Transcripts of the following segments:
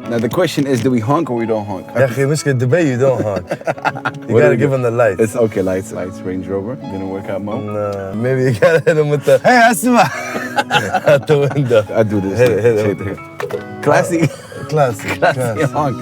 Now the question is, do we honk or we don't honk? يا أخي مشكلة دبي you don't honk. You gotta give them the lights. It's okay, lights, Range Rover. Didn't work out, Mo? No, maybe you gotta hit them with the, hey, اسمع! At the window. I do this. Hit it. Classy. Classy. honk.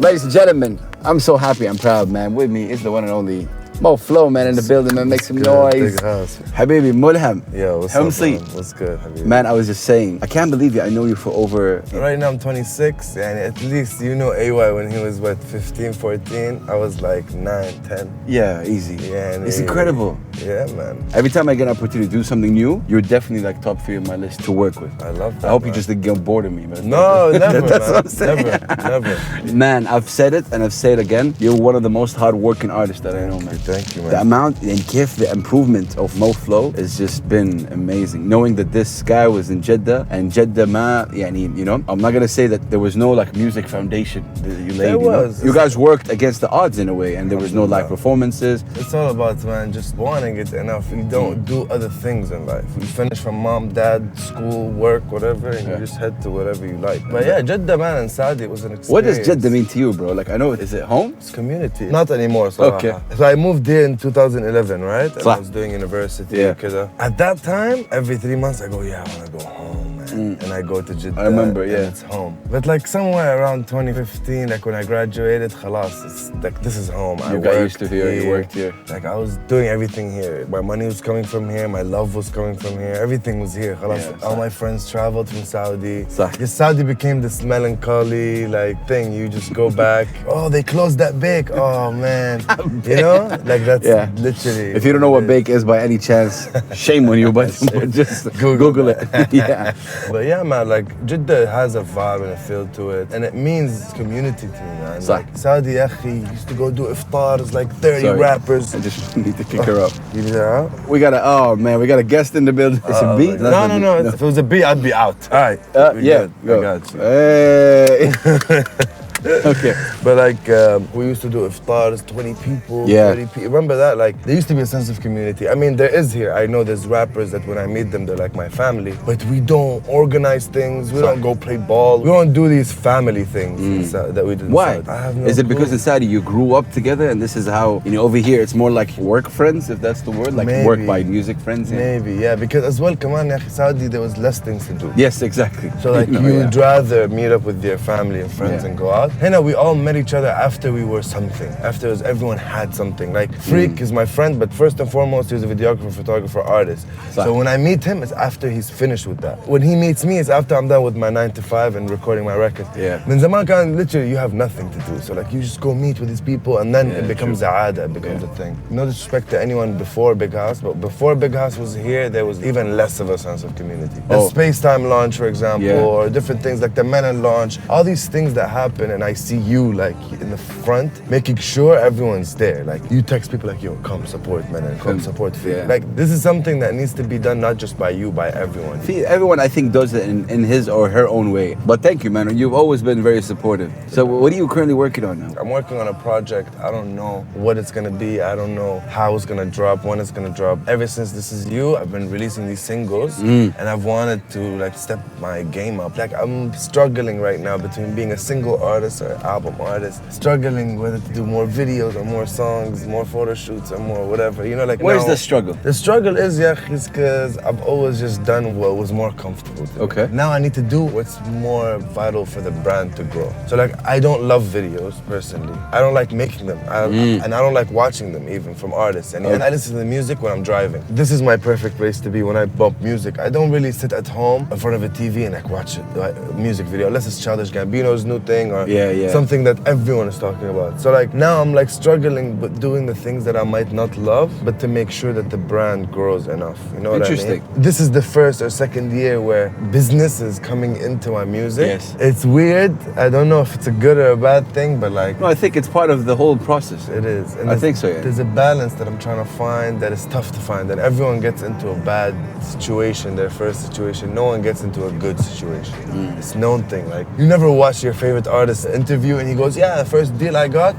Ladies and gentlemen, I'm so happy, I'm proud, man. With me is the one and only Moh Flow, man, in the building, man. Make some noise. Big house. Habibi, Mulham. Yo, what's Hamsi. up, man? What's good, Habibi? Man, I was just saying, I can't believe it. I know you for over... Right now I'm 26, and at least you know AY when he was, what, 15, 14? I was like 9, 10. Yeah, easy. Yeah, and it's incredible. Yeah, man. Every time I get an opportunity to do something new, you're definitely like top 3 on my list to work with. I love that, I hope man. you just didn't get bored of me, man. No, never, That's man. what I'm saying. Never. Man, I've said it and I've said it again. You're one of the most hard-working artists that I know, man. Thank you, man. The amount and the improvement of Moh Flow has just been amazing. Knowing that this guy was in Jeddah and Jeddah you know, I'm not gonna say that there was no like music foundation that you laid. There was. You guys worked against the odds in a way, and there was no live performances. It's all about, man, just wanting it enough. You don't do other things in life. You finish from mom, dad, school, work, whatever, and you just head to whatever you like. But yeah, Jeddah, man, and Saudi, it was an experience. What does Jeddah mean to you, bro? Like, I know, is it home? It's community. Not anymore, so. Okay. So I moved here in 2011, right? And صح. I was doing university. Yeah. At that time, every 3 months, I go, yeah, I want to go home, man. And I go to Jeddah. I remember, yeah. And it's home. But like somewhere around 2015, like when I graduated, khalas, it's like, this is home. You got used to here, you worked here. Like I was doing everything here. My money was coming from here, my love was coming from here. Everything was here, khalas. Yeah, all my friends traveled from Saudi. صح. Because Saudi became this melancholy like thing. You just go back. Oh, they closed that bake. Oh man. You know? Like that's literally. If you don't know what bake is by any chance, shame on you, but just Google it. Yeah. But yeah, man, like Jeddah has a vibe and a feel to it, and it means community to me, man. صح. Like Saudi, akhi, used to go do iftars, like 30 Sorry. rappers. I just need to kick her up. You need her out? We got we got a guest in the building. It's a beat? No. If it was a beat, I'd be out. All right. Yeah, Good. I got you. Hey. Okay. But like, we used to do iftars, 20 people, 30 people. Remember that? Like, there used to be a sense of community. I mean, there is here. I know there's rappers that when I meet them, they're like my family. But we don't organize things. We don't go play ball. We don't do these family things that we did. Why? I have no Is it clue. because in Saudi you grew up together and this is how, you know, over here it's more like work friends, if that's the word? Like Maybe. work by music friends? Yeah. Maybe, yeah. Because as well, come on, Saudi, there was less things to do. Yes, exactly. So like you'd rather meet up with your family and friends and go out. Hena, we all met each other after we were something. After everyone had something. Like Freak is my friend, but first and foremost, he was a videographer, photographer, artist. So when I meet him, it's after he's finished with that. When he meets me, it's after I'm done with my 9 to 5 and recording my record. Yeah. Min zaman kan, literally, you have nothing to do. So like you just go meet with these people and then it becomes a aada, it becomes a thing. No disrespect to anyone before Big House, but before Big House was here, there was even less of a sense of community. The Space Time launch, for example, or different things like the Melon launch, all these things that happen, and I see you like in the front, making sure everyone's there. Like you text people like, yo, come support Melon, come support Feed. Like this is something that needs to be done not just by you, by everyone. Everyone, I think, does it in his or her own way. But thank you, man. You've always been very supportive. So what are you currently working on now? I'm working on a project. I don't know what it's gonna be. I don't know how it's gonna drop, when it's gonna drop. Ever since This Is You, I've been releasing these singles and I've wanted to like step my game up. Like I'm struggling right now between being a single artist or album artist, struggling whether to do more videos or more songs, more photo shoots or more whatever. You know, like where's the struggle? The struggle is, because I've always just done what was more comfortable to me. Okay. Now I need to do what's more vital for the brand to grow. So like, I don't love videos personally. I don't like making them. And I don't like watching them even from artists. And I listen to the music when I'm driving. This is my perfect place to be when I bump music. I don't really sit at home in front of a TV and like watch it, like a music video, unless it's Childish Gambino's new thing or something that everyone is talking about. So like now I'm like struggling with doing the things that I might not love, but to make sure that the brand grows enough. You know what I mean? This is the first or second year where business is coming into my music. Yes. It's weird. I don't know if it's a good or a bad thing, but like... No, I think it's part of the whole process. It is. And I think so, yeah. There's a balance that I'm trying to find that is tough to find. And everyone gets into a bad situation, their first situation. No one gets into a good situation. It's known thing. Like, you never watch your favorite artist interview and he goes, yeah, the first deal I got,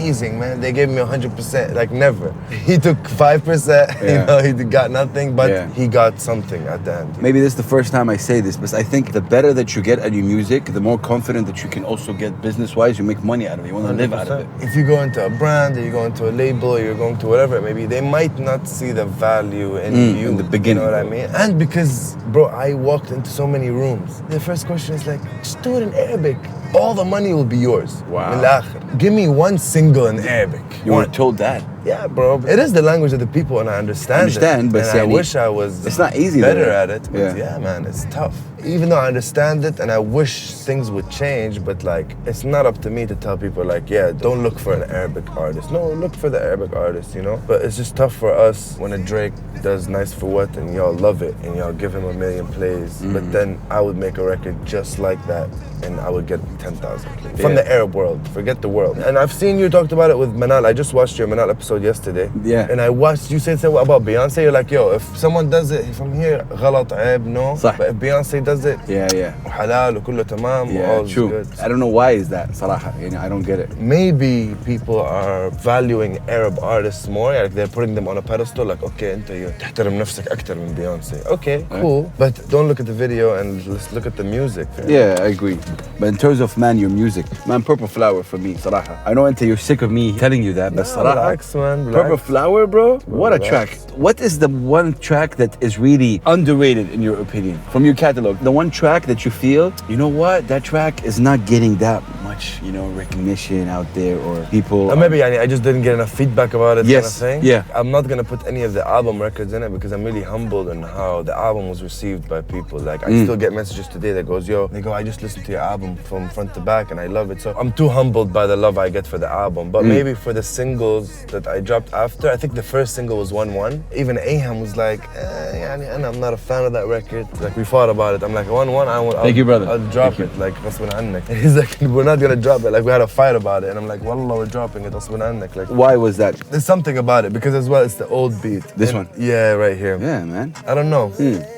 amazing, man. They gave me 100%, like never. He took 5%, you know, he got nothing, but he got something at the end. Maybe this is the first time I say this, but I think the better that you get at your music, the more confident that you can also get business-wise, you make money out of it, you want to live out of it. If you go into a brand, or you go into a label, or you're going to whatever, maybe they might not see the value in you. In the beginning. You know what I mean? And because, bro, I walked into so many rooms. The first question is like, just do it in Arabic. All the money will be yours. Wow. Give me one single in Arabic. You were told that? Yeah, bro. It is the language of the people, and I understand it. But and I wish I was it's not easy better though. at it. But yeah, man, it's tough. Even though I understand it, and I wish things would change, but like, it's not up to me to tell people like, yeah, don't look for an Arabic artist. No, look for the Arabic artist, you know? But it's just tough for us when a Drake does Nice For What and y'all love it and y'all give him 1 million plays. But then I would make a record just like that and I would get 10,000 plays. From the Arab world, forget the world. And I've seen you talked about it with Manal. I just watched your Manal episode yesterday. Yeah. And I watched you say something about Beyonce. You're like, yo, if someone does it from here, غلط, عيب, no. صح. But if Beyonce does it, وحلال وكله تمام, yeah, all true. good. I don't know why is that صراحة. You know, I don't get it. Maybe people are valuing Arab artists more, like they're putting them on a pedestal, like, okay, انت تحترم نفسك أكتر من Beyonce. Okay, cool. But don't look at the video and let's look at the music. Yeah, I agree. But in terms of, man, your music, man, Purple Flower for me, صراحة. I know you're sick of me telling you that, but صراحة, relax, man, relax. Purple Flower, bro, what a track. What is the one track that is really underrated in your opinion from your catalog? The one track that you feel, you know what, that track is not getting that much, you know, recognition out there, or people. Or maybe I just didn't get enough feedback about it. Yes, kind of thing. yeah. I'm not gonna put any of the album records in it because I'm really humbled in how the album was received by people. Like I still get messages today that goes, yo, they go, I just listened to your album from front to back and I love it. So I'm too humbled by the love I get for the album. But maybe for the singles that I dropped after, I think the first single was 1-1. Even Aham was like, and I'm not a fan of that record. Like we fought about it. I'm like, 1-1, Thank you, brother. I'll drop it. Like, غصباً عنك. And he's like, we're not gonna drop it. Like we had a fight about it. And I'm like, wallah, we're dropping it. غصباً عنك. Like, why was that? there's something about it because as well, it's the old beat. This one? Yeah, right here. Yeah, man. I don't know.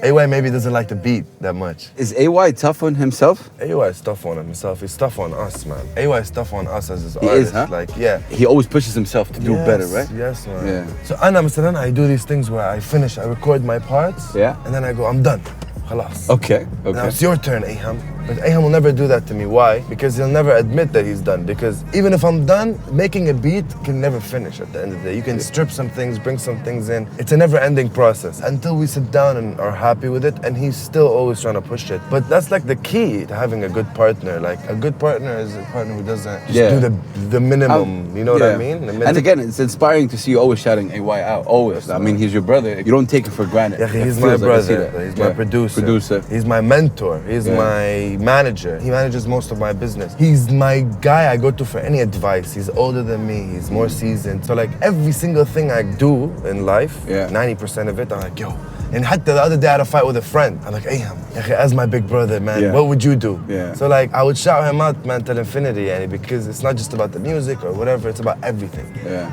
AY maybe doesn't like the beat that much. Is AY tough on himself? AY is tough on himself. He's tough on us, man. AY is tough on us as his He artist. is, huh? Like, yeah. He always pushes himself to do better, right? Yes, man. Yeah. So مثلا I do these things where I finish, I record my parts, and then I go, I'm done. خلاص. Okay. Now it's your turn, Aham. But Aham will never do that to me. Why? Because he'll never admit that he's done. Because even if I'm done, making a beat can never finish at the end of the day. You can strip some things, bring some things in. It's a never-ending process until we sit down and are happy with it. And he's still always trying to push it. But that's like the key to having a good partner. Like a good partner is a partner who doesn't just do the minimum. You know what I mean? And again, it's inspiring to see you always shouting AY out. Always. I mean, he's your brother. You don't take it for granted. Yeah, he's my brother. He's my producer. He's my mentor. He's my manager. He manages most of my business. He's my guy I go to for any advice. He's older than me. He's more seasoned. So like every single thing I do in life, 90% of it, I'm like, yo. And حتى the other day I had a fight with a friend. I'm like, Aham, as my big brother, man, what would you do? So like I would shout him out, man, till infinity, because it's not just about the music or whatever, it's about everything.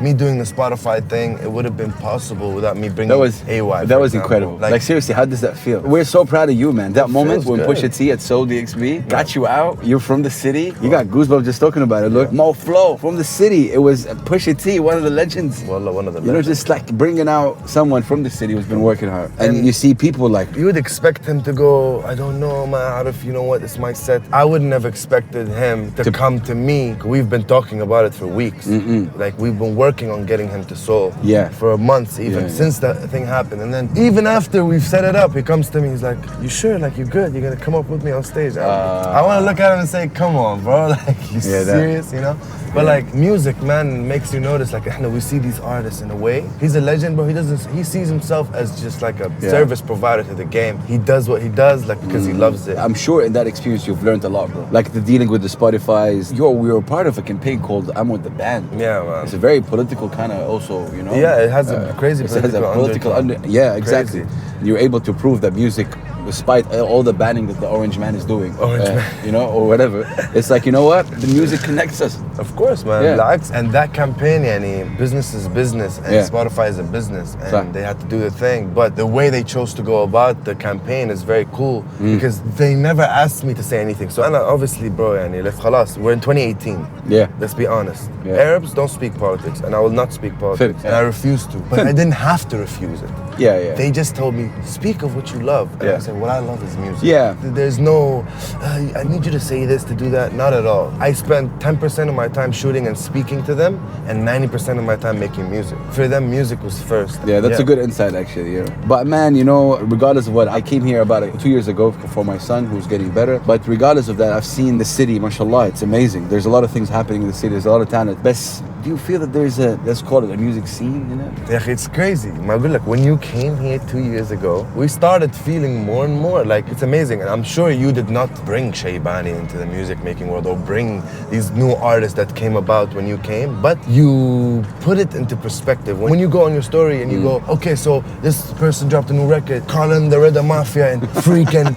Me doing the Spotify thing, it would have been possible without me bringing AY. That was incredible. Like seriously, how does that feel? We're so proud of you, man. That moment when Pusha T had sold the XB, got you out, you're from the city. You got goosebumps just talking about it. Look, Moh Flow from the city. It was Pusha T, one of the legends. Wallah, one of the legends. You know, just like bringing out someone from the city who's been working hard. And you see people like... You would expect him to go, I don't know, man, Arif, you know what, it's my set. I wouldn't have expected him to come to me. We've been talking about it for weeks. Like, we've been working on getting him to Seoul for months even, since that thing happened. And then even after we've set it up, he comes to me, he's like, you sure? Like, you good? You're gonna come up with me on stage? I wanna look at him and say, come on, bro. Like, you serious, you know? But like music, man, makes you notice. Like we see these artists in a way. He's a legend, but he sees himself as just like a service provider to the game. He does what he does, like because he loves it. I'm sure in that experience you've learned a lot, bro. Like the dealing with the Spotify's. We were part of a campaign called "I'm with the Band." Yeah, man. It's a very political kind of also, Yeah, it has a crazy political yeah, exactly. Crazy. You're able to prove that music despite all the banning that the Orange Man is doing, Orange Man. you know, or whatever. It's like, you know what? The music connects us. Of course, man. Yeah. And that campaign, yani, business is business, and Yeah. Spotify is a business, and صح. they had to do the thing. But the way they chose to go about the campaign is very cool because they never asked me to say anything. So, obviously, bro, yani, خلاص, we're in 2018. Yeah. Let's be honest. Yeah. Arabs don't speak politics, and I will not speak politics, and I refuse to. But I didn't have to refuse it. Yeah, yeah. They just told me, speak of what you love. And Yeah. I said, what I love is music. Yeah. There's no, I need you to say this, to do that. Not at all. I spend 10% of my time shooting and speaking to them, and 90% of my time making music. For them, music was first. Yeah, that's a good insight, actually. Yeah. But man, you know, regardless of what, I came here about 2 years ago for my son who's getting better. But regardless of that, I've seen the city, mashallah, it's amazing. There's a lot of things happening in the city. There's a lot of talent. But do you feel that there's a, let's call it a music scene in it? Yeah, it's crazy. Like, when you came here 2 years ago, we started feeling more and more like it's amazing. And I'm sure you did not bring Shaybani into the music making world or bring these new artists that came about when you came, but you put it into perspective. When you go on your story and you go, okay, so this person dropped a new record, Colin, the Red Mafia, and freaking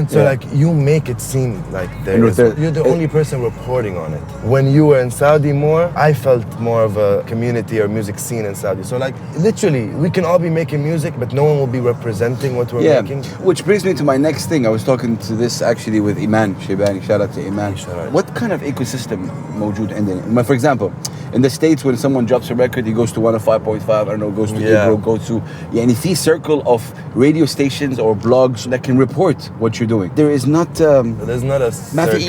so like you make it seem like you're the only person reporting on it. When you were in Saudi more, I felt more of a community or music scene in Saudi. So like literally, we can all be making music, but no one will be representing what we're making. Which brings me to my next thing. I was talking to this actually with Iman Shaybani. Shout out to Iman. What kind of ecosystem موجود عندنا? For example, in the States, when someone drops a record, he goes to 105.5, I don't know, goes to Ebro, goes to يعني في circle of radio stations or blogs that can report what you're doing. There's not a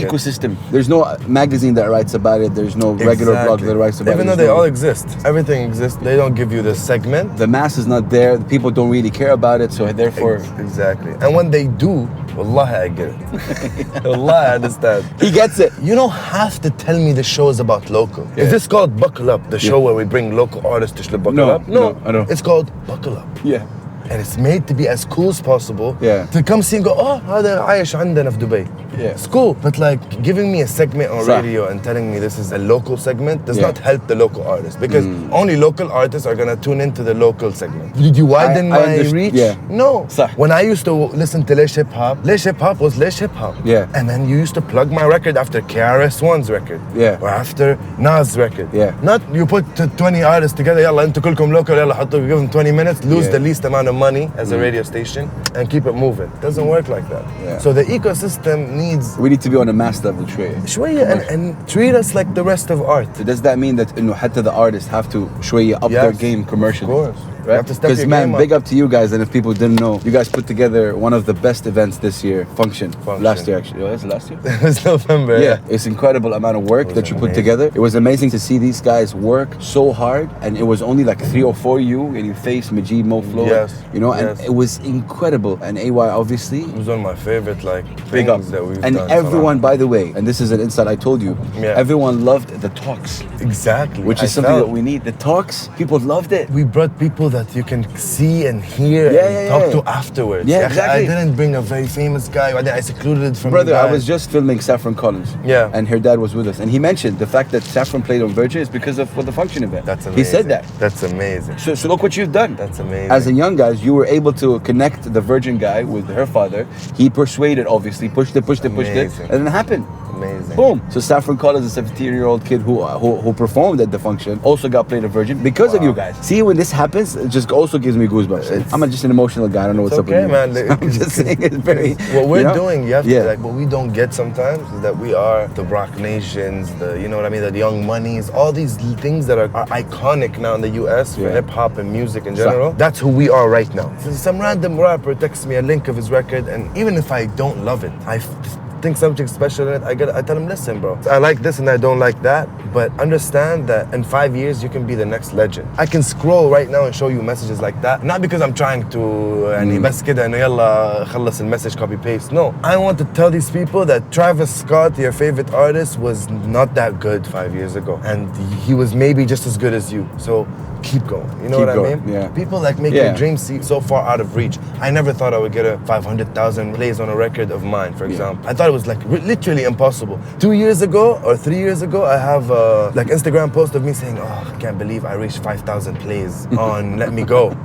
ecosystem. There's no magazine that writes about it. There's no regular blog that writes about it. Even though they all exist. Everything exists. They don't give you the segment. The mass is not there. The people don't really care about it. So therefore... Exactly. And when they do, Wallahi, I get it. Wallahi, I understand. He gets it. You don't have to tell me the show is about local. Is this called Buckle Up, the show where we bring local artists to Buckle Up? No, I don't. It's called Buckle Up. Yeah. And it's made to be as cool as possible. Yeah. To come see and go, oh, هذا عايش عندنا في Dubai. Yeah. It's cool. But like giving me a segment on radio and telling me this is a local segment does not help the local artist, because only local artists are gonna tune into the local segment. Did you widen my reach? Yeah. No. When I used to listen to Lesh Hip Hop was Lesh Hip Hop. Yeah. And then you used to plug my record after KRS-One's record. Yeah. Or after Nas record. Yeah. Not you put 20 artists together, يلا انتوا كلكم local, يلا حطوا, give them 20 minutes, lose the least amount of money as a radio station and keep it moving. It doesn't work like that. Yeah. So the ecosystem needs... We need to be on a mass level شوية. And treat us like the rest of art. So does that mean that إنه حتى the artists have to شوية up their game commercially? Of course. Right? Because man, big up to you guys, and if people didn't know, you guys put together one of the best events this year, Function. Last year actually. Was it last year? It was November. Yeah, it's incredible amount of work that you put together. It was amazing to see these guys work so hard, and it was only like 3 or 4 you and you face Majid Moh Flow. Yes. You know, and it was incredible. And AY obviously. It was one of my favorite big up. That we've and done. Everyone, by the way, and this is an insight I told you, everyone loved the talks. Exactly. Which is something that we need. The talks, people loved it. We brought people that you can see and hear and talk to afterwards. Yeah, exactly. I didn't bring a very famous guy. I secluded from Brother, I was just filming Saffron Collins. Yeah. And her dad was with us. And he mentioned the fact that Saffron played on Virgin is because of the Function event. That's amazing. He said that. That's amazing. So look what you've done. That's amazing. As a young guys, you were able to connect the Virgin guy with her father. He persuaded, obviously, pushed it, and then it happened. Amazing. Boom. So Saffron Collins, a 17-year-old kid who performed at the Function, also got played at Virgin because of you guys. See, when this happens, it just also gives me goosebumps. I'm just an emotional guy. I don't know what's up with you. Man. I'm just saying it's very... What we're doing, you have to, like, what we don't get sometimes is that we are the Rock Nations, you know what I mean, the Young Moneys, all these things that are iconic now in the US for hip-hop and music in general. That's who we are right now. So some random rapper texts me a link of his record, and even if I don't love it, I think something special in it, I tell him, listen, bro, I like this and I don't like that, but understand that in 5 years you can be the next legend. I can scroll right now and show you messages like that, not because I'm trying to بس كده إنه يلا خلص المسج copy paste. No, I want to tell these people that Travis Scott, your favorite artist, was not that good 5 years ago, and he was maybe just as good as you. So keep going. You know Keep what going, I mean? yeah. People like make Yeah. their dreams seem so far out of reach. I never thought I would get a 500,000 plays on a record of mine, for example. I thought it was like literally impossible. 2 years ago or 3 years ago, I have like Instagram post of me saying, oh, I can't believe I reached 5,000 plays on Let Me Go.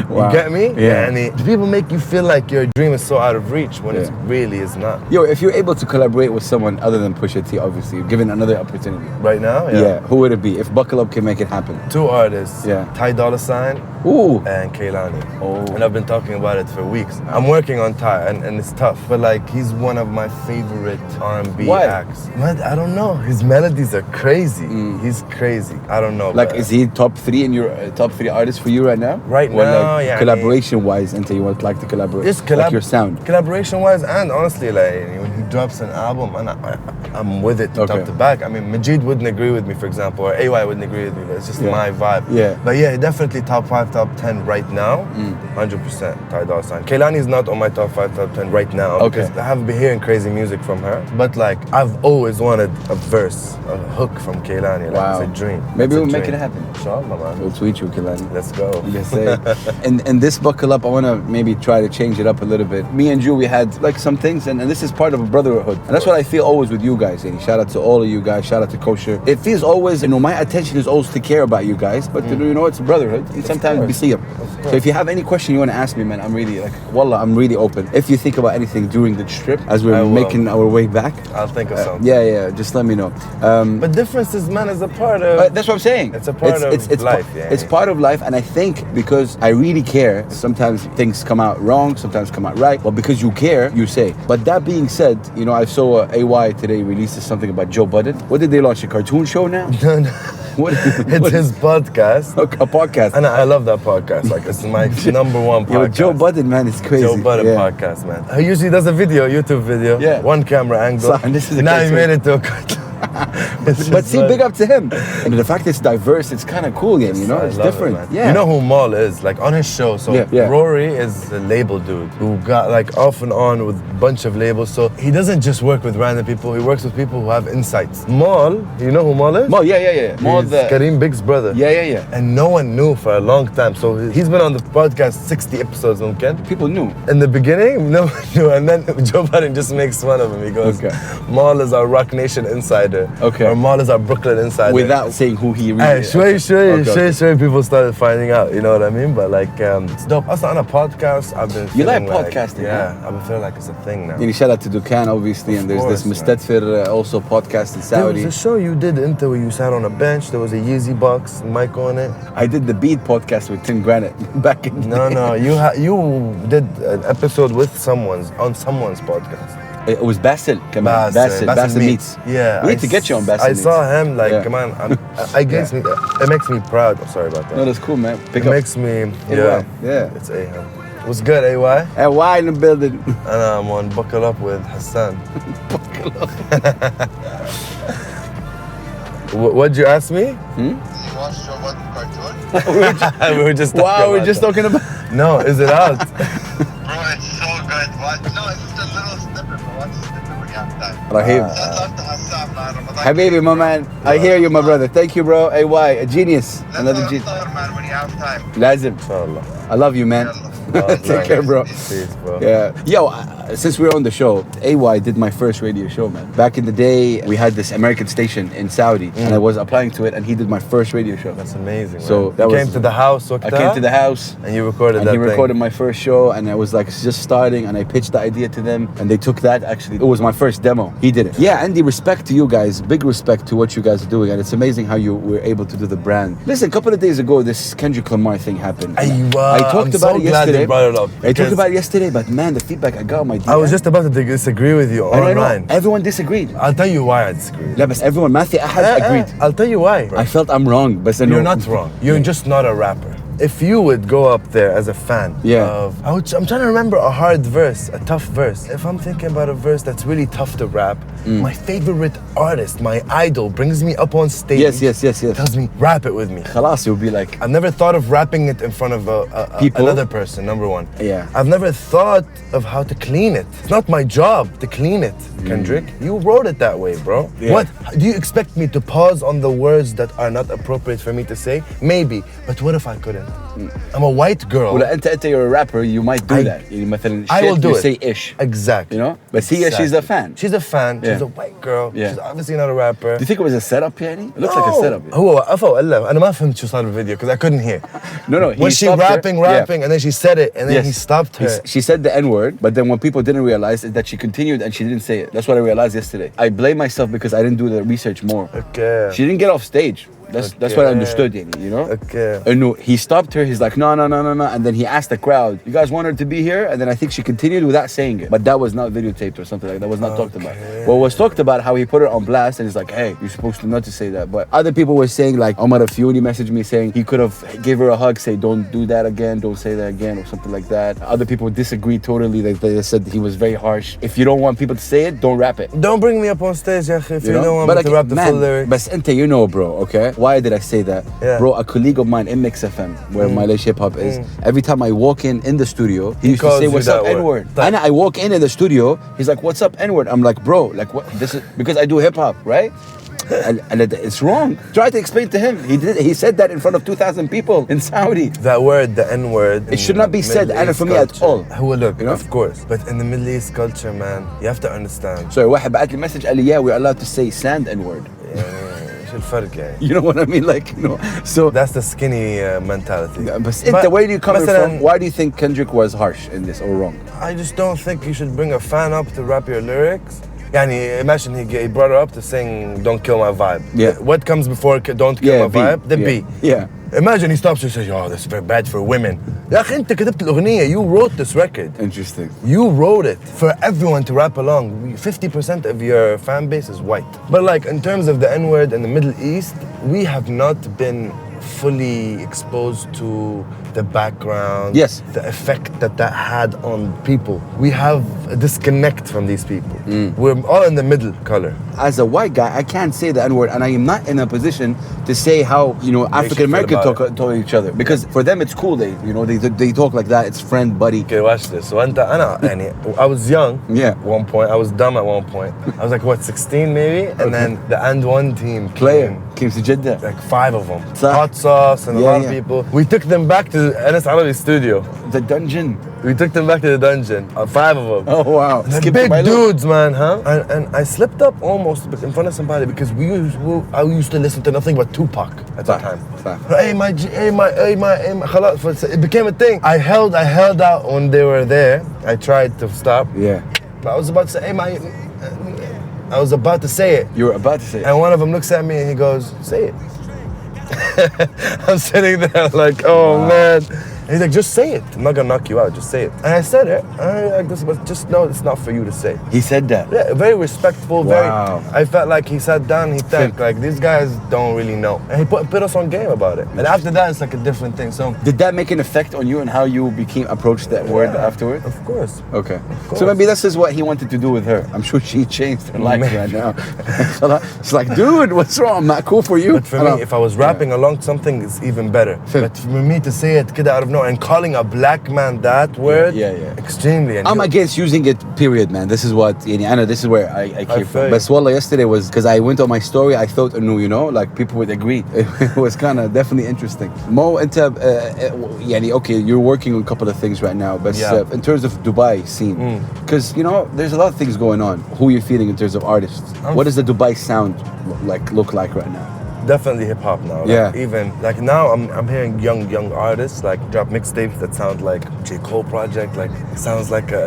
Wow. You get me? Yeah. And people make you feel like your dream is so out of reach when it Yeah. really is not. Yo, if you're able to collaborate with someone other than Pusha T, obviously, given another opportunity. Right now, Yeah. Who would it be? If Buckle Up can make it happen. 2 artists, Yeah. Ty Dolla $ign Ooh. and Kehlani. Oh. And I've been talking about it for weeks. I'm working on Ty, and it's tough, but like he's one of my favorite R&B Why? acts. Man, I don't know. His melodies are crazy. He's crazy. I don't know. Like, but is he top 3 in your top 3 artists for you right now? Right Or now, like yeah, collaboration-wise, until you would like to collaborate, just like your sound. collaboration-wise, and honestly, like when he drops an album, and I'm with it Okay. top to back. I mean, Majid wouldn't agree with me, for example, or AY wouldn't agree with me, but it's just Yeah. my vibe. Yeah. But yeah, definitely top 5, top 10 right now. 100% Ty Dolla $ign. Kehlani is not on my top 5, top 10 right now Okay. because I haven't been hearing crazy music from her. But like, I've always wanted a verse, a hook from Kehlani. Like, Wow. it's a dream. Maybe It's a we'll make dream. it happen. Inshallah, man. We'll tweet you, Kehlani. Let's go. Yes, say. and this Buckle Up, I want to maybe try to change it up a little bit. Me and Ju, we had like some things, and this is part of a brotherhood. And that's what I feel always with you guys. And shout out to all of you guys. Shout out to Kosher. It feels always, my attention is always to care about you guys, but it's a brotherhood. And sometimes we see them. So if you have any question you want to ask me, man, I'm really like, wallah, I'm really open. If you think about anything during the trip, as I we're will. making our way back, I'll think of something. yeah, just let me know. But differences, man, is a part of. That's what I'm saying. It's a part of life, yeah. It's part of life, and I think because I really care, sometimes things come out wrong, sometimes come out right. But because you care, you say. But that being said, I saw AY today releases something about Joe Budden. What did they launch? A cartoon show now? No, no. What? It's his podcast. A podcast. And I love that podcast. Like, it's my number one podcast. Yo, Joe Budden, man, it's crazy. Joe Budden podcast, man. He usually does a YouTube video. Yeah. One camera angle. And this is a now he cartoon. made it to a cartoon. But see, big up to him. And the fact it's diverse, it's kind of cool, yeah, I it's love different. it, man. Yeah. You know who Maul is? Like on his show. So Yeah. Rory is a label dude who got like off and on with a bunch of labels. So he doesn't just work with random people. He works with people who have insights. Maul, you know who Maul is? Maul, yeah. Maul, He's Kareem Big's brother. Yeah. And no one knew for a long time. So he's been on the podcast 60 episodes, okay? People knew. In the beginning, no one knew. And then Joe Budden just makes fun of him. He goes, Okay. Maul is our Rock Nation insider. Okay. Or Maul is our Brooklyn insider. Without saying who he really Hey, is. sure, people started finding out, you know what I mean? But like, it's dope. Also on a podcast, I've been You like feeling podcasting, Yeah, huh? I've been feeling like it's a thing now. And shout out to Dukan, obviously, and there's this course, man. Mustadfir also podcast in There Saudi. was a show you did into where you sat on a bench, there was a Yeezy box, mic on it. I did the Beat podcast with Tim Granite back in the No, you did an episode with on someone's podcast. It was Basil. Come on, Basil Meets. Yeah. We need to get you on Basil I Meets. saw him, like, Yeah. come on. It makes me proud. Oh, sorry about that. No, that's cool, man. Pick It up. makes me, AY. Yeah. It's Aham. What's good, AY? Hey, why in the building? And I'm on Buckle Up with Hassan. What'd you ask me? You watched Joe Budden cartoon? We were just talking Wow, we're about just that. talking about. No, is it out? Bro, it's so good. Watch. No, it's just a little snippet, but watch the snippet when you have time. Rahim. Send love to Hassan, man. Ramadan Habibi, Kareem, my bro. man. I hear you, my brother. Thank you, bro. AY, a genius. Let's Another go genius. iftar, man, when you have time. Lazim. Inshallah. I love you, man. Take care, bro. Peace, bro. Yeah. Yo, since we're on the show, AY did my first radio show, man. Back in the day, we had this American station in Saudi, and I was applying to it, and he did my first radio show. That's amazing, man. So that you was- came to the house, I came to the house, and you recorded and that he thing. recorded my first show, and I was like, it's just starting, and I pitched the idea to them, and they took that. Actually, it was my first demo. He did it. Yeah, Andy, respect to you guys. Big respect to what you guys are doing, and it's amazing how you were able to do the brand. Listen, a couple of days ago, this Kendrick Lamar thing happened. I talked I'm about so it glad yesterday. you brought it up. I talked because about it yesterday, but man, the feedback I got on my DM. I was just about to disagree with you I know, online. everyone disagreed. I'll tell you why I disagree. لا بس everyone ما في أحد agreed. I'll tell you why. I felt I'm wrong, but You're not wrong. You're just not a rapper. if you would go up there as a fan Yeah. I'm trying to remember a hard verse, a tough verse. If I'm thinking about a verse that's really tough to rap, my favorite artist, my idol, brings me up on stage. Yes. Tells me, rap it with me. Khalas, you'll be like, I've never thought of rapping it in front of People? another person, number one. Yeah. I've never thought of how to clean it. It's not my job to clean it, Kendrick. You wrote it that way, bro. Yeah. What? Do you expect me to pause on the words that are not appropriate for me to say? Maybe. But what if I couldn't? I'm a white girl. well, انت you're a rapper, you might do that. يعني مثلا I will shit, do you it. say ish. Exactly. You know? But she's a fan. She's a fan. Yeah. She's a white girl. Yeah. She's obviously not a rapper. Do you think it was a setup يعني? It looks like a setup. Yeah. هو وقفها وقال لها أنا ما فهمت شو صار بالفيديو because I couldn't hear. No, he When she stopped her. rapping, Yeah. and then she said it, and then he stopped her. She said the N-word, but then what people didn't realize is that she continued and she didn't say it. That's what I realized yesterday. I blame myself because I didn't do the research more. Okay. She didn't get off stage. That's what I understood, you know? Okay. And no, he stopped her. He's like, no. And then he asked the crowd, you guys want her to be here? And then I think she continued without saying it. But that was not videotaped or something like that. Was not talked about. What was talked about, how he put her on blast and he's like, hey, you're supposed to not to say that. But other people were saying like, Omar Afiouni messaged me saying he could have gave her a hug, say, don't do that again, don't say that again or something like that. Other people disagreed totally. They said he was very harsh. If you don't want people to say it, don't rap it. Don't bring me up on stage, ya akhi, if you know? don't want But me to rap the full lyrics. But انت, you know, bro, okay? Why did I say that? Yeah. Bro, a colleague of mine in Mix FM, where Malaysia Hip Hop is, every time I walk in the studio, he used to calls say, you what's that up, word. N-word? And I walk in the studio, he's like, what's up, N-word? I'm like, bro, like what? This is because I do hip hop, right? And it's wrong. Try to explain to him. He said that in front of 2,000 people in Saudi. That word, the N-word. It should not be said, and for me at all. Well, look, You know? of course. But in the Middle East culture, man, you have to understand. Sorry, واحد بعت لي message قال لي, yeah, we're allowed to say sand N-word. شو الفرق يعني? You know what I mean? Like, you know, so... That's the skinny mentality. But where do you come مثلاً, from? Why do you think Kendrick was harsh in this or wrong? I just don't think you should bring a fan up to rap your lyrics. Yani, imagine he brought her up to sing "Don't Kill My Vibe." Yeah. What comes before "Don't Kill My B. Vibe"? The yeah. B. Yeah. Imagine he stops and says, "Oh, this is very bad for women." يا أخي أنت كتبت الأغنية. You wrote this record. Interesting. You wrote it for everyone to rap along. 50% of your fan base is white. But like in terms of the N-word in the Middle East, we have not been fully exposed to the background, Yes. the effect that had on people. We have a disconnect from these people. We're all in the middle color. As a white guy, I can't say the N-word, and I am not in a position to say how, you know, African Americans feel talk to each other, because for them it's cool. They talk like that. It's friend, buddy. Okay, watch this. So I was young Yeah. at one point. I was dumb at one point. I was like, what, 16 maybe? And then the And One team Player came to Jeddah. like 5 of them. صح. Hot sauce and a Yeah, lot of yeah. people. We took them back to Anas Arabi studio. The dungeon. We took them back to the dungeon. 5 of them. Oh wow. They're Skip big my look. dudes, man, huh? And I slipped up almost in front of somebody because I used to listen to nothing but Tupac at the صح. time. صح. خلاص, it became a thing. I held out when they were there. I tried to stop. Yeah. But I was about to say, I was about to say it. You were about to say it. And one of them looks at me and he goes, say it. I'm sitting there like, oh man. And he's like, just say it. I'm not gonna knock you out, just say it. And I said it. But just know it's not for you to say. He said that. Yeah, very respectful, Wow. I felt like he sat down, he thanked, like these guys don't really know. And he put us on game about it. And after that, it's like a different thing. So Did that make an effect on you and how you approached that word afterward? of course. Okay. course. So maybe this is what he wanted to do with her. I'm sure she changed her life Maybe. right now. She's like, dude, what's wrong? I'm not cool for you. But for me, if I was rapping along something, it's even better. Fair. But for me to say it كده out of nowhere and calling a black man that word, yeah. extremely. And I'm against using it, period, man. This is what, I know this is where I came feel from. you. But Swallah yesterday was, because I went on my story, I thought, you know, like people would agree. It was kind of definitely interesting. Mo, okay, you're working on a couple of things right now, but Yeah. in terms of Dubai scene, because, you know, there's a lot of things going on. Who are you feeling in terms of artists? What does the Dubai sound look like right now? Definitely hip hop now. Like, Yeah. Even like now, I'm hearing young artists like drop mixtapes that sound like J. Cole project. Like sounds like a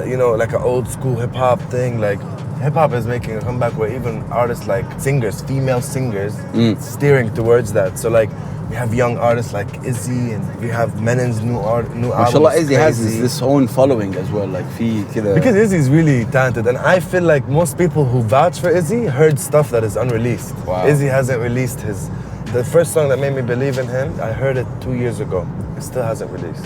like an old school hip hop thing. Like hip hop is making a comeback where even artists like singers, female singers, steering towards that. So like we have young artists like Izzy, and we have Menon's new album. Mashallah, Izzy has crazy. this own following as well. Like, Because Izzy's really talented, and I feel like most people who vouch for Izzy heard stuff that is unreleased. Wow. Izzy hasn't released the first song that made me believe in him. I heard it 2 years ago. it still hasn't released.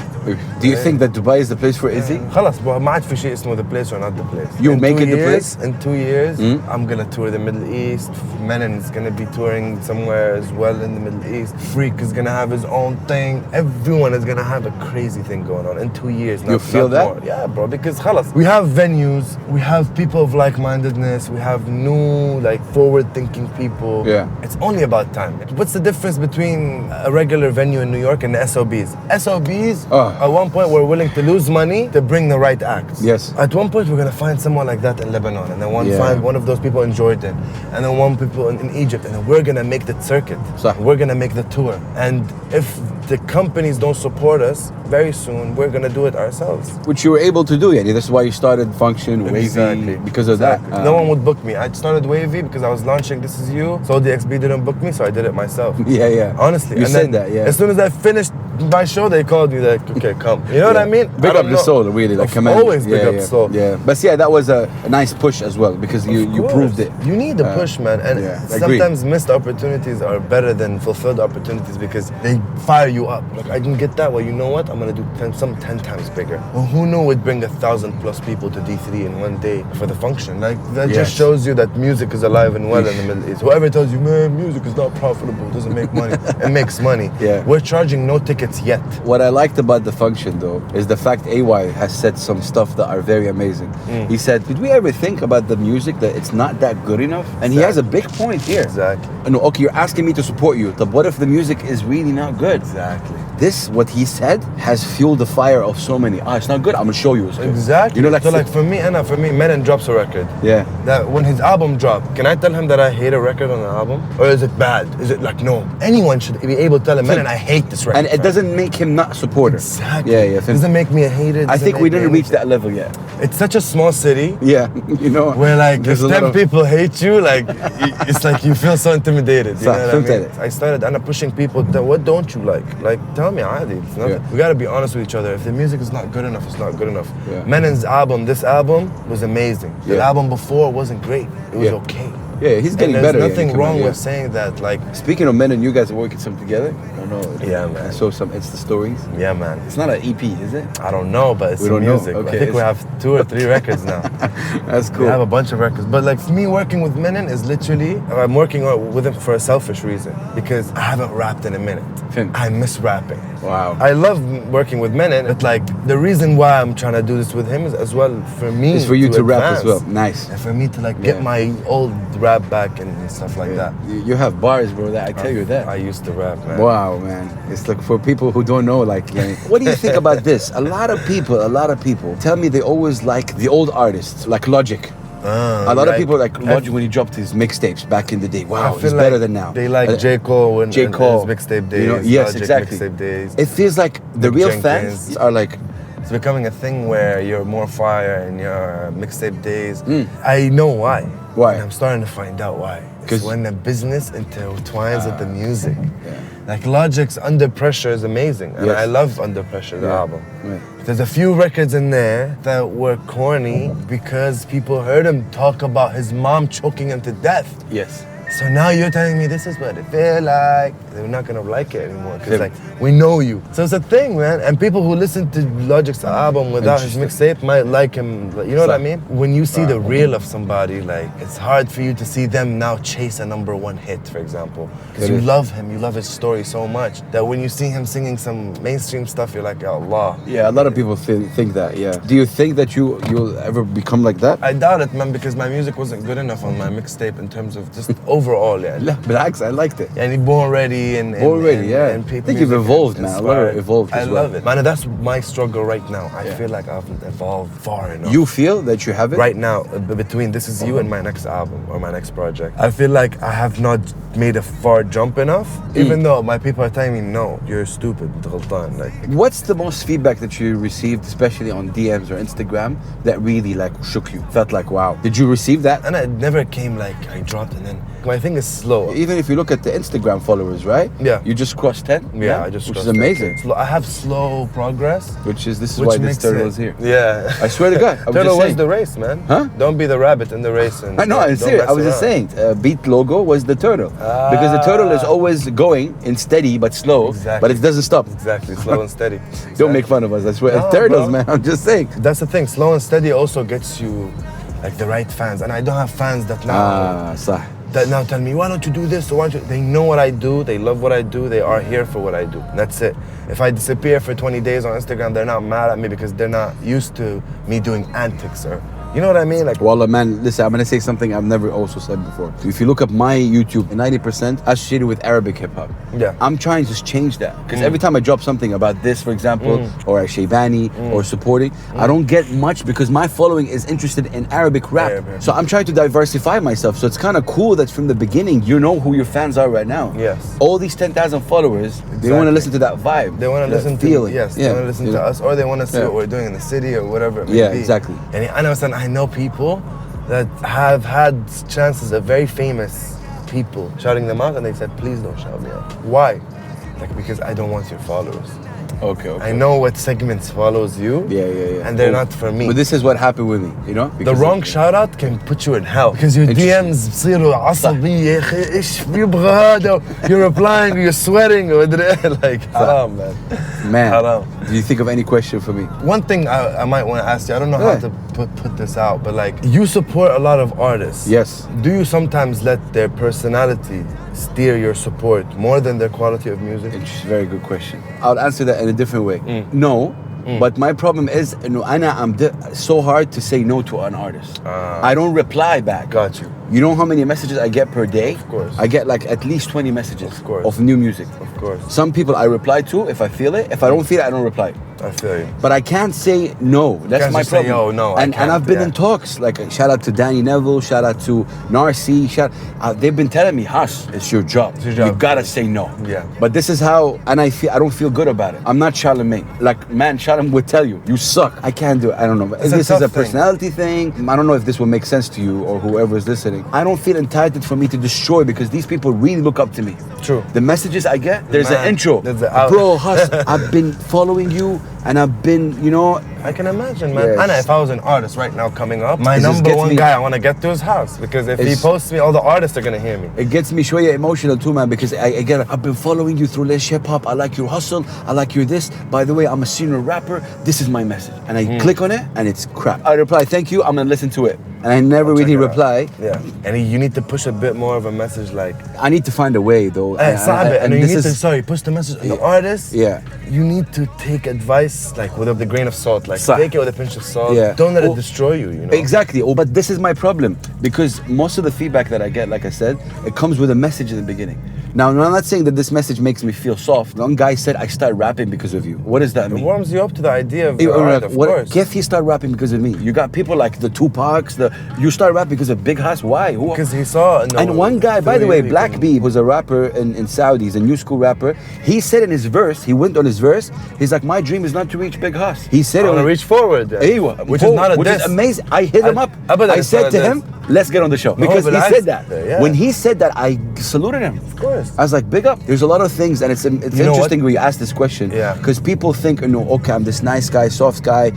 Do you think that Dubai is the place for Izzy? خلاص ما عاد في شيء اسمه the place or not the place. You In make 2 it the years, place? In 2 years, I'm gonna tour the Middle East. Menon is gonna be touring somewhere as well in the Middle East. Freak is gonna have his own thing. Everyone is gonna have a crazy thing going on in 2 years. You feel that? More. Yeah, bro. Because خلاص, we have venues, we have people of like-mindedness, we have new, like, forward-thinking people. Yeah. It's only about time. What's the difference between a regular venue in New York and the SOBs? SOBs, at one point, were willing to lose money to bring the right acts. Yes. At one point, we're gonna find someone like that in Lebanon, and then find one of those people in Jordan, and then one people in Egypt, and then we're gonna make the circuit. صح. We're gonna make the tour. And if the companies don't support us, very soon we're gonna do it ourselves. Which you were able to do, yeah. That's why you started Function, Wavy, because of that. No one would book me. I started Wavy because I was launching This Is You. So the XB didn't book me, so I did it myself. Yeah. Honestly. You and said then, that, yeah. As soon as I finished my show, they called me like, okay, come. You know what I mean? Big up the soul, really. Like, command. Always big up soul. Yeah. But yeah, that was a nice push as well because you proved it. You need a push, man. And sometimes missed opportunities are better than fulfilled opportunities because they fire you up. Like, I didn't get that. Well, you know what? I'm gonna do 10 times bigger. Well, who knew we'd bring 1,000+ people to D3 in one day for the function? Like, that just shows you that music is alive and well in the Middle East. Whoever tells you, man, music is not profitable, it doesn't make money. It makes money. Yeah. We're charging no tickets yet. What I liked about the function though is the fact AY has said some stuff that are very amazing. He said, did we ever think about the music that it's not that good enough? And he has a big point here. Exactly. No, okay, you're asking me to support you, but what if the music is really not good? Exactly. This, what he said, has fueled the fire of so many. It's not good, I'm gonna show you it's good. Exactly. You know, like, so like for me, Menon drops a record. Yeah. That when his album dropped, can I tell him that I hate a record on the album? Or is it bad? Is it like, no? Anyone should be able to tell him, Menon, I hate this record. And it doesn't make him not a supporter. Exactly. Yeah. It doesn't make me a hater. I think we didn't reach that level yet. It's such a small city. Yeah, you know. Where like if there's a 10 people hate you, like it's like you feel so intimidated. You know what I mean? I started pushing people that what don't you like? Like tell me, Adi. It's nothing. We gotta be honest with each other. If the music is not good enough, it's not good enough. Menon's album, this album was amazing. The album before wasn't great. It was okay. Yeah, he's getting and better. There's nothing wrong with saying that. Like speaking of Menon, you guys are working some together. I don't know. Yeah, man. I saw some Insta stories. Yeah, man. It's not an EP, is it? I don't know, but it's some music. Okay, I think we have 2 or 3 records now. That's cool. We have a bunch of records. But like me working with Menon is literally, I'm working with him for a selfish reason. Because I haven't rapped in a minute. I miss rapping. Wow. I love working with Menon, but like the reason why I'm trying to do this with him is as well for me. It's for you to rap as well. Nice. And for me to like get my old rap back and stuff like that. You have bars, bro. That I tell you that. I used to rap, man. Wow, man. It's like for people who don't know, like, what do you think about this? A lot of people tell me they always like the old artists, like Logic. A lot of people like Logic when he dropped his mixtapes back in the day. Wow, it's better than now. They like J. Cole and his mixtape days. You know, yes, Logic exactly. Mixtape days. It feels like the real fans are like. It's becoming a thing where you're more fire in your mixtape days. I know why. Why? And I'm starting to find out why. Because when the business intertwines with the music. Like Logic's Under Pressure is amazing. And I love Under Pressure, the album. There's a few records in there that were corny because people heard him talk about his mom choking him to death. Yes. So now you're telling me this is what it feel like. They're not gonna like it anymore because like we know you. So it's a thing, man. And people who listen to Logic's album without his mixtape might like him. You know what I mean? When you see the real of somebody, like it's hard for you to see them now chase a #1 hit, for example, because you love him, you love his story so much that when you see him singing some mainstream stuff, you're like, Allah. Yeah, a lot of people think that. Yeah. Do you think that you'll ever become like that? I doubt it, man, because my music wasn't good enough on my mixtape in terms of just overall, yeah. Relax, I liked it. And Born Ready and I think you've evolved, man. A lot of evolved as well. I love it. Man, that's my struggle right now. I feel like I've evolved far enough. You feel that you have it? Right now, between This Is You and my next album or my next project, I feel like I have not made a far jump enough, even though my people are telling me, no, you're stupid, like. What's the most feedback that you received, especially on DMs or Instagram, that really like shook you? Felt like, wow. Did you receive that? And it never came like I dropped and then my thing is slow. Even if you look at the Instagram followers, right? Yeah. You just crossed 10. Yeah, I just which is crossed amazing. 10K. I have slow progress. This is Which why this makes turtle it- is here. Yeah. I swear to God. I'm Turtle just was saying. the race, man. Huh? Don't be the rabbit in the race. And I know, I'm don't serious. mess I was just around. saying, Beat logo was the turtle. Because the turtle is always going in steady but slow, Exactly. but it doesn't stop. Exactly, slow and steady. Don't make fun of us, I swear. No, Turtles, bro. man, I'm just saying. That's the thing. Slow and steady also gets you like the right fans, and I don't have fans that now صح. that now tell me, why don't you do this? Or why don't you? They know what I do. They love what I do. They are here for what I do. That's it. If I disappear for 20 days on Instagram, they're not mad at me because they're not used to me doing antics or, you know what I mean? Like, Wallah, man, listen, I'm gonna say something I've never also said before. If you look up my YouTube, 90% associated with Arabic hip hop. Yeah. I'm trying to change that. Because every time I drop something about this, for example, or Shaybani, or supporting, I don't get much because my following is interested in Arabic rap. Arabic. So I'm trying to diversify myself. So it's kind of cool that from the beginning, you know who your fans are right now. Yes. All these 10,000 followers, they want to listen to that vibe. they want to that listen feeling. to, yes, they want to listen to us, or they want to see Yeah. what we're doing in the city or whatever it may Yeah, be. exactly. And I know people that have had chances of very famous people shouting them out, and they said, please don't shout me out. Why? Like, because I don't want your followers. Okay, okay. I know what segments follows you. Yeah. And they're not for me. But this is what happened with me, you know? The Because wrong shout out can put you in hell because your Interesting. DMs بصيروا عصبية يا أخي إيش بيبغى هذا you're replying you're sweating like haram man. Man, Haram. do you think of any question for me? One thing I might want to ask you, I don't know how Yeah. to put this out, but like you support a lot of artists. Yes. Do you sometimes let their personality steer your support more than their quality of music? It's a very good question. I'll answer that in a different way. No, but my problem is, I'm so hard to say no to an artist. I don't reply back. Got you. You know how many messages I get per day? Of course. I get like at least 20 messages Of course. of new music. Of course. Some people I reply to if I feel it. If I don't feel it, I don't reply. I feel you. But I can't say no. That's can't my just say, problem. "Yo, no, I and can't," I've been yeah. in talks. Like shout out to Danny Neville, shout out to Narcy. They've been telling me, "Hush, it's your job. It's your job. You gotta say no." Yeah. But this is how, and I don't feel good about it. I'm not Charlemagne. Like man, Charlemagne would tell you, "You suck." I can't do it. I don't know. It's a This is tough a thing. personality thing. I don't know if this will make sense to you or whoever is listening. I don't feel entitled for me to destroy because these people really look up to me. True. The messages I get, there's an Man, intro. there's a- Bro, Hush, I've been following you and I've been, you know, I can imagine, man. Yes. And if I was an artist right now coming up, my It just number gets one me- guy I want to get to his house because if he It's- posts me, all the artists are gonna hear me. it gets me shoya emotional too, man, because I've been following you through Lesh Hip Hop. I like your hustle. I like your this. By the way, I'm a senior rapper. This is my message. And I click on it and it's crap. I reply, thank you. I'm gonna listen to it. And I never Check really it out. reply. Yeah. And you need to push a bit more of a message like, I need to find a way though. hey, and you this need to, is, sorry, push the message. And the artist, Yeah. you need to take advice like with a grain of salt. Like صح. take it with a pinch of salt. Yeah. Don't let it Oh, destroy you, you know? Exactly. Oh, but this is my problem because most of the feedback that I get, like I said, it comes with a message in the beginning. Now, I'm not saying that this message makes me feel soft. One guy said, I start rapping because of you. What does that It mean? warms you up to the idea of the art, of course. If he start rapping because of me, you got people like the Tupacs, you start rapping because of Big House. Why? Who? Because he saw And one guy, by the way, Black B was a rapper in Saudi, he's a new school rapper. He said in his verse, he went on his verse, he's like, my dream is not to reach Big House. He said I it. want to reach forward. Aywa, Which is not a which diss. is amazing. I hit him up. Abadan, I it's said not a to diss. him, let's get on the show. Because he but said that. yeah. When he said that, I saluted him. Of course. I was like, big up. There's a lot of things, and it's You know interesting what? when you ask this question. Yeah. Because people think, okay, I'm this nice guy, soft guy,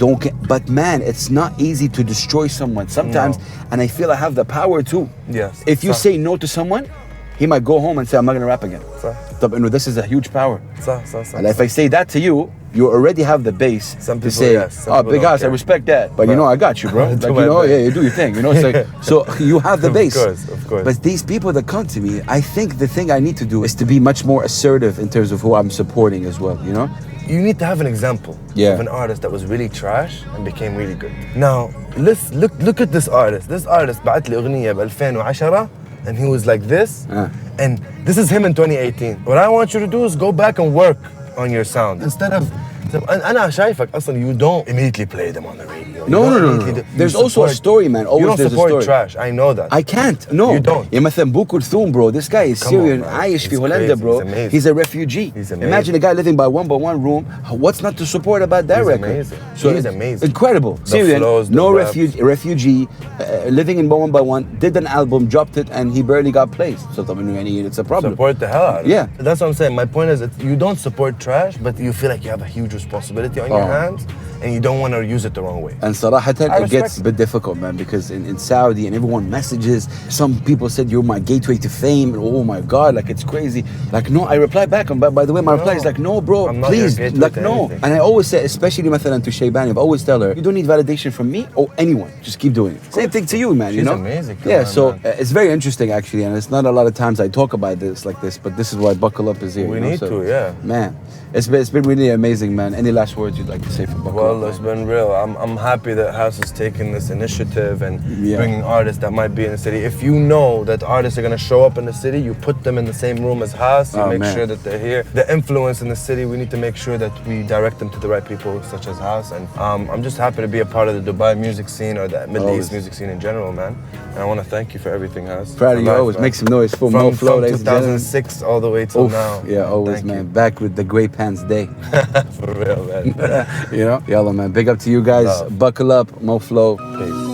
don't get. But man, it's not easy to destroy someone sometimes, and I feel I have the power too. Yes. If you صح. say no to someone, he might go home and say, I'm not gonna rap again. صح. طب this is a huge power. صح. And if I say that to you, you already have the base Some to people, say, yes, some oh, people big don't house, I care. respect that. But you know, I got you, bro. I do Like, my you know, best. yeah, you do your thing. You know, so you have the base. Of course. But these people that come to me, I think the thing I need to do is to be much more assertive in terms of who I'm supporting as well, you know? You need to have an example Yeah. of an artist that was really trash and became really good. Now, let's look at this artist. This artist بعت لي أغنية ب 2010 and he was like this. And this is him in 2018. What I want you to do is go back and work on your sound. Instead of أنا شايفك أصلا you don't immediately play them on the radio. No. There's also a story, man. Always you don't there's a support story. trash. I know that. I can't. No. You don't. يا مثلا بو كلثوم, bro. This guy is Come on, Syrian, man. عايش في He's هولندا, crazy. bro. He's amazing. He's a refugee. He's amazing. Imagine a guy living by one room. What's not to support about that He's record? amazing. So He's it's amazing. Incredible. The Syrian, flows, the no raps. refugee, living in one by one, did an album, dropped it, and he barely got placed. So it's a problem. Support the hell out of it. Yeah. That's what I'm saying. My point is that you don't support trash, but you feel like you have a huge responsibility on your hands, and you don't want to use it the wrong way. And صراحة, I it gets respect a bit difficult, man, because in Saudi and everyone messages, some people said you're my gateway to fame. Oh my God, like it's crazy. Like, no, I reply back, and by the way, my reply is like, no, bro, I'm not please, your gateway like, to no. anything. And I always say, especially مثلا to Shaybani, I always tell her, you don't need validation from me or anyone. Just keep doing it. Same thing to you, man. She's you know, amazing. Come Yeah, on, so man. it's very interesting actually, and it's not a lot of times I talk about this like this, but this is why Buckle Up is here. We you know? need to, yeah. Man, it's been really amazing, man. Any last words you'd like to say for Buckle Up? Well, it's been real. I'm happy that House is taking this initiative and Yeah. bringing artists that might be in the city. If you know that artists are going to show up in the city, you put them in the same room as House. You make man. sure that they're here. The influence in the city, we need to make sure that we direct them to the right people, such as House. And I'm just happy to be a part of the Dubai music scene or the Middle Always. East music scene in general, man. And I want to thank you for everything, House. Proud of For you life, always. man. Make some noise for Moh Flow, From ladies and gentlemen. 2006 all the way till Oof, now. yeah, always, Thank man. you. Back with the Grey Pants Day. For real, man. You know? Yalla, man. Big up to you guys. Love. Buckle up, Moh Flow. Peace.